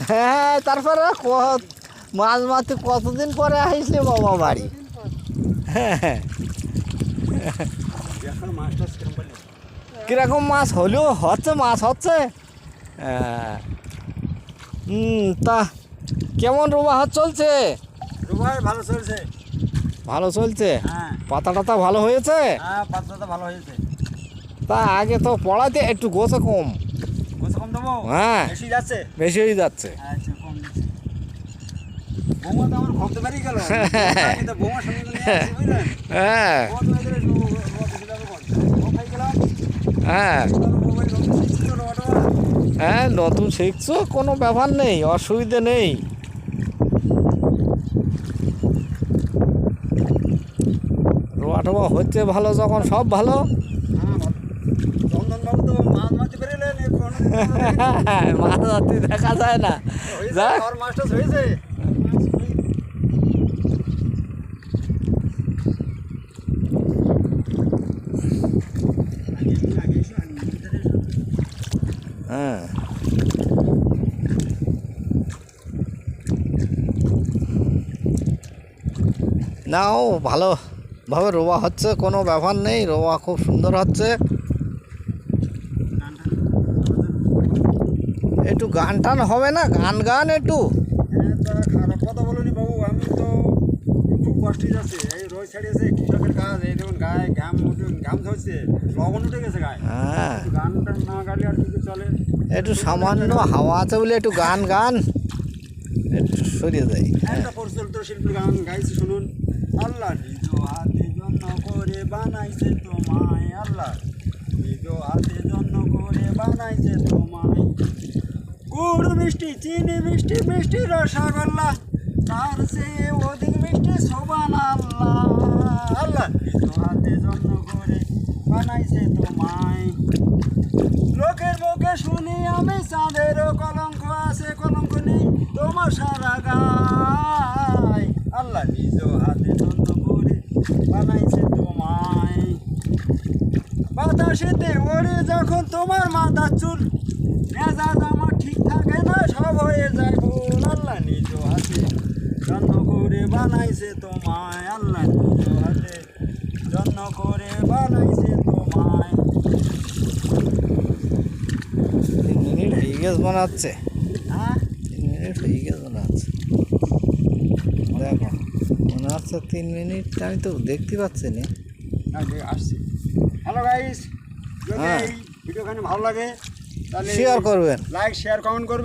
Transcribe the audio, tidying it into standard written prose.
হ্যাঁ, তারপরে মাছ মারতে কতদিন পরে আসলে বাবা বাড়ি? হ্যাঁ, কিরকম মাছ হলেও হচ্ছে, মাছ হচ্ছে। তা কেমন রোবা হাত চলছে? রোবাই ভালো চলছে। ভালো চলছে? হ্যাঁ পাতা টাতা ভালো হয়েছে? হ্যাঁ, পাতা তো ভালো হয়েছে। তা আগে তো পড়াতে একটু গোছে কম। গোছ কম দেবো? হ্যাঁ, বেশি যাচ্ছে। বেশি হয়ে যাচ্ছে। আচ্ছা, কম দিচ্ছি। বৌমা তো আমার খবতে পারি গেল। আমি তো বৌমার সঙ্গে নিয়ে আসছি, বুঝলেন? হ্যাঁ বৌমা তো এদের বেশি যাবে কোন? ও খাই গেলাম। হ্যাঁ মোবাইল শিখছিল রোবাটা। হ্যাঁ, নতুন শিখছো, কোনো ব্যাপার নেই, অসুবিধে নেই। রোয়া টোয়া হচ্ছে ভালো, যখন সব ভালো। হ্যাঁ, ভালো। চন্দনবাবু তো মাছ মারতে পেরেলেন এখন। মাছ ধরতে দেখা যায় না। হয়েছে, যাক। আর মাছটা হয়েছে। হ্যাঁ, নাও ভালোভাবে রোয়া হচ্ছে, কোনো ব্যাপার নেই, রোয়া খুব সুন্দর হচ্ছে। একটু গান টান হবে না? গান একটু। হ্যাঁ, তা খারাপ কথা বলুনি বাবু, আমি তো খুব কষ্টে যাচ্ছে। এই রোজ ছাড়িয়েছে কৃষকের কাজ, এই দেখুন গায়ে ঘাম ঝরছে, লবণ উঠে গেছে গায়ে। হ্যাঁ, গানটা না গালে আর কিছু চলে? একটু সামান্য হাওয়া আছে বলে একটু গান একটু সরিয়ে দেয়। একটা পরিচালিত শিল্পীর গান গাইছে, শুনুন। আল্লাহ নিজ হাতে জন্য করে বানাইছে তোমায়, আল্লাহ নিজ হাতে জন্য করে বানাইছে তোমায়। গুড় মিষ্টি, চিনি মিষ্টি, মিষ্টি রসগোল্লা, তার চেয়ে অধিক মিষ্টি সোবান আল্লাহ। আল্লাহ নিজ হাতে জন্য করে বানাইছে তোমায়। লোকের মুখে শুনি আমি চাঁদেরও কলঙ্ক আছে, কলঙ্ক নেই তোমার সারা গায়। আল্লাহ নিজ হাতে যত্ন করে বানাইছে তোমায়। বাতাসেতে ওরে যখন তোমার মাথা চুল, মেজাজ আমার ঠিক থাকে না, সব হয়ে যায় ভুল। আল্লাহ নিজ হাতে যত্ন করে বানাইছে তোমায়। আল্লাহ নিজ হাতে যত্ন করে বানাইছে তোমায়। 3 মিনিট হয়ে গেছে মনে হচ্ছে। হ্যাঁ, 3 মিনিট হয়ে গেছে মনে হচ্ছে। দেখো, মনে হচ্ছে 3 মিনিট, আমি তো দেখতে পাচ্ছি না। আসছি। হ্যালো গাইস, যদি হ্যাঁ। এই ভিডিওখানে ভালো লাগে তাহলে শেয়ার করবেন। লাইক, শেয়ার, কমেন্ট করবে।